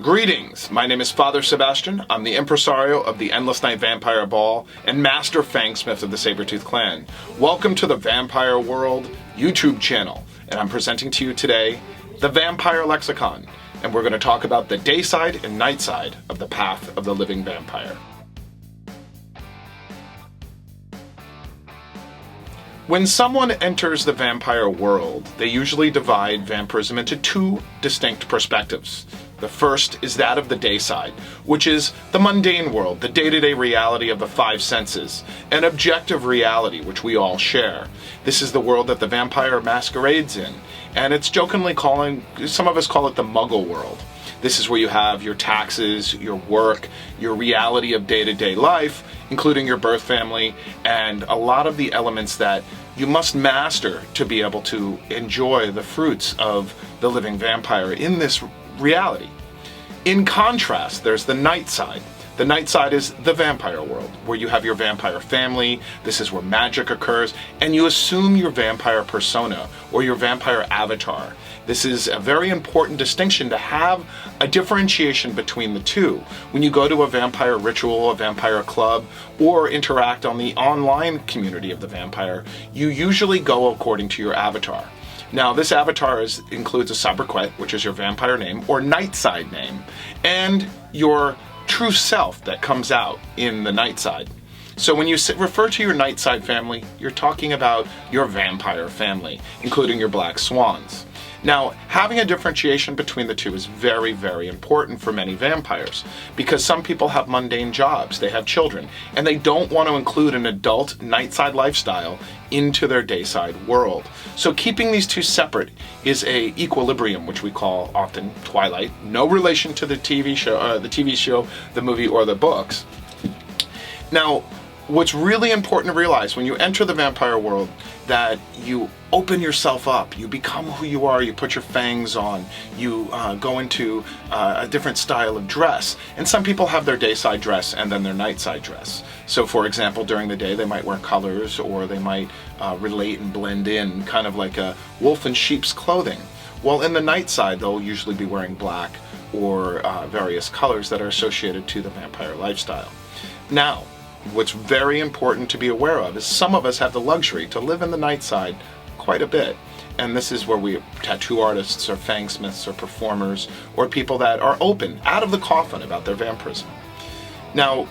Greetings, my name is Father Sebastian. I'm the impresario of the Endless Night Vampire Ball and Master Fangsmith of the Sabretooth Clan. Welcome to the Vampire World YouTube channel, and I'm presenting to you today the Vampire Lexicon, and we're going to talk about the Dayside and Nightside of the Path of the Living Vampire. When someone enters the vampire world, they usually divide vampirism into two distinct perspectives. The first is that of the Dayside, which is the mundane world, the day-to-day reality of the five senses, an objective reality which we all share. This is the world that the vampire masquerades in, and it's jokingly some of us call it the Muggle world. This is where you have your taxes, your work, your reality of day-to-day life, including your birth family, and a lot of the elements that you must master to be able to enjoy the fruits of the living vampire in this reality. In contrast, there's the Nightside. The Nightside is the vampire world, where you have your vampire family, this is where magic occurs, and you assume your vampire persona or your vampire avatar. This is a very important distinction to have a differentiation between the two. When you go to a vampire ritual, a vampire club, or interact on the online community of the vampire, you usually go according to your avatar. Now, this avatar includes a sobriquet, which is your vampire name, or Nightside name, and your true self that comes out in the Nightside. So when you refer to your Nightside family, you're talking about your vampire family, including your black swans. Now, having a differentiation between the two is very, very important for many vampires, because some people have mundane jobs, they have children, and they don't want to include an adult Nightside lifestyle into their Dayside world. So keeping these two separate is a equilibrium, which we call often Twilight. No relation to the TV show, the movie, or the books. Now, what's really important to realize when you enter the vampire world, that you open yourself up, you become who you are, you put your fangs on, you go into a different style of dress. And some people have their Dayside dress and then their Nightside dress. So for example, during the day they might wear colors, or they might relate and blend in, kind of like a wolf in sheep's clothing. Well, in the Nightside they'll usually be wearing black or various colors that are associated to the vampire lifestyle. Now, what's very important to be aware of is some of us have the luxury to live in the Nightside quite a bit. And this is where tattoo artists or fangsmiths or performers or people that are open, out of the coffin about their vampirism. Now,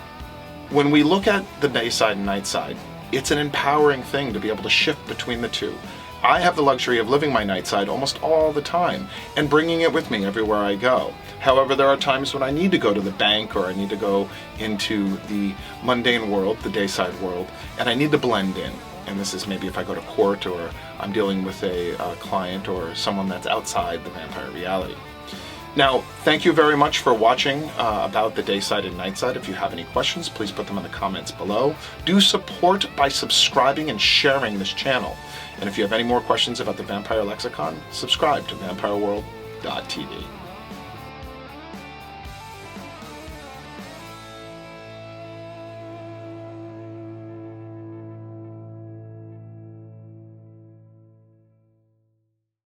when we look at the Dayside and Nightside, it's an empowering thing to be able to shift between the two. I have the luxury of living my Nightside almost all the time and bringing it with me everywhere I go. However, there are times when I need to go to the bank, or I need to go into the mundane world, the Dayside world, and I need to blend in. And this is maybe if I go to court, or I'm dealing with a client or someone that's outside the vampire reality. Now, thank you very much for watching about the Dayside and Nightside. If you have any questions, please put them in the comments below. Do support by subscribing and sharing this channel. And if you have any more questions about the Vampire Lexicon, subscribe to VampireWorld.tv.